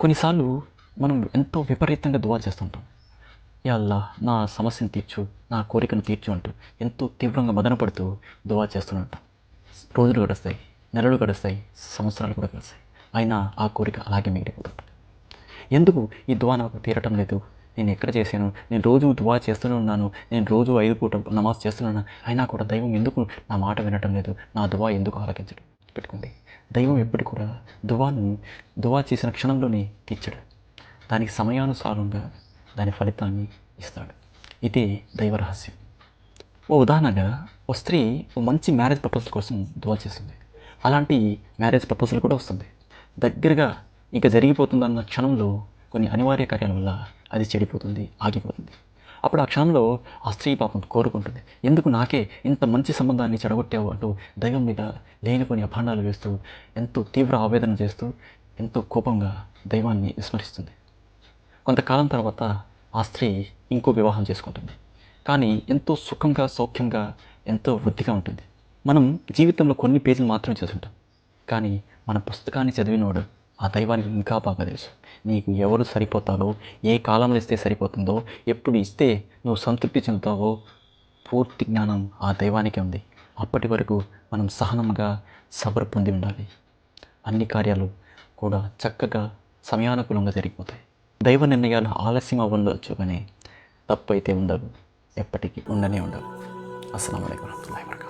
కొన్నిసార్లు మనం ఎంతో విపరీతంగా దువా చేస్తుంటాం. యా అల్లా నా సమస్యను తీర్చు, నా కోరికను తీర్చు అంటూ ఎంతో తీవ్రంగా మదనపడుతూ దువా చేస్తూనే ఉంటాం. రోజులు గడుస్తాయి, నెలలు గడుస్తాయి, సంవత్సరాలు కూడా గడుస్తాయి. అయినా ఆ కోరిక అలాగే మిగిలిపోతుంది. ఎందుకు ఈ దువా నాకు తీరటం లేదు? నేను ఎక్కడ చేశాను? నేను రోజు దువా చేస్తూనే ఉన్నాను. నేను రోజు 5 పూట నమాజ్ చేస్తున్నాను. అయినా కూడా దైవం ఎందుకు నా మాట వినటం లేదు? నా దువా ఎందుకు ఆలకించడం? పెట్టుకోండి. దైవం ఎప్పటికి కూడా దువా చేసిన క్షణంలోనే తీర్చడు. దానికి సమయానుసారంగా దాని ఫలితాన్ని ఇస్తాడు. ఇదే దైవ రహస్యం. ఉదాహరణగా ఓ స్త్రీ ఓ మంచి మ్యారేజ్ ప్రపోజల్ కోసం దువా చేస్తుంది. అలాంటి మ్యారేజ్ ప్రపోజల్ కూడా వస్తుంది. దగ్గరగా ఇక జరిగిపోతుందన్న క్షణంలో కొన్ని అనివార్య కార్యాల వల్ల అది చెడిపోతుంది, ఆగిపోతుంది. అప్పుడు ఆ క్షణంలో ఆ స్త్రీ పాపం కోరుకుంటుంది, ఎందుకు నాకే ఇంత మంచి సంబంధాన్ని చెడగొట్టావు అంటూ దైవం మీద లేనిపోని అభాండాలు వేస్తూ, ఎంతో తీవ్ర ఆవేదన చేస్తూ, ఎంతో కోపంగా దైవాన్ని విస్మరిస్తుంది. కొంతకాలం తర్వాత ఆ స్త్రీ ఇంకో వివాహం చేసుకుంటుంది. కానీ ఎంతో సుఖంగా, సౌఖ్యంగా, ఎంతో వృద్ధిగా ఉంటుంది. మనం జీవితంలో కొన్ని పేజీలు మాత్రమే చదువుంటాం. కానీ మన పుస్తకాన్ని చదివినోడు ఆ దైవానికి ఇంకా బాగా తెలుసు. నీకు ఎవరు సరిపోతారో, ఏ కాలంలో ఇస్తే సరిపోతుందో, ఎప్పుడు ఇస్తే నువ్వు సంతృప్తి చెందుతావో పూర్తి జ్ఞానం ఆ దైవానికే ఉంది. అప్పటి వరకు మనం సహనంగా సబర్ పొంది ఉండాలి. అన్ని కార్యాలు కూడా చక్కగా సమయానుకూలంగా జరిగిపోతాయి. దైవ నిర్ణయాలు ఆలస్యం అవ్వచ్చు, కానీ తప్పు అయితే ఉండదు, ఎప్పటికీ ఉండనే ఉండదు. అస్సలాము అలైకుం వరహ్మతుల్లాహి వబరకాతుహు.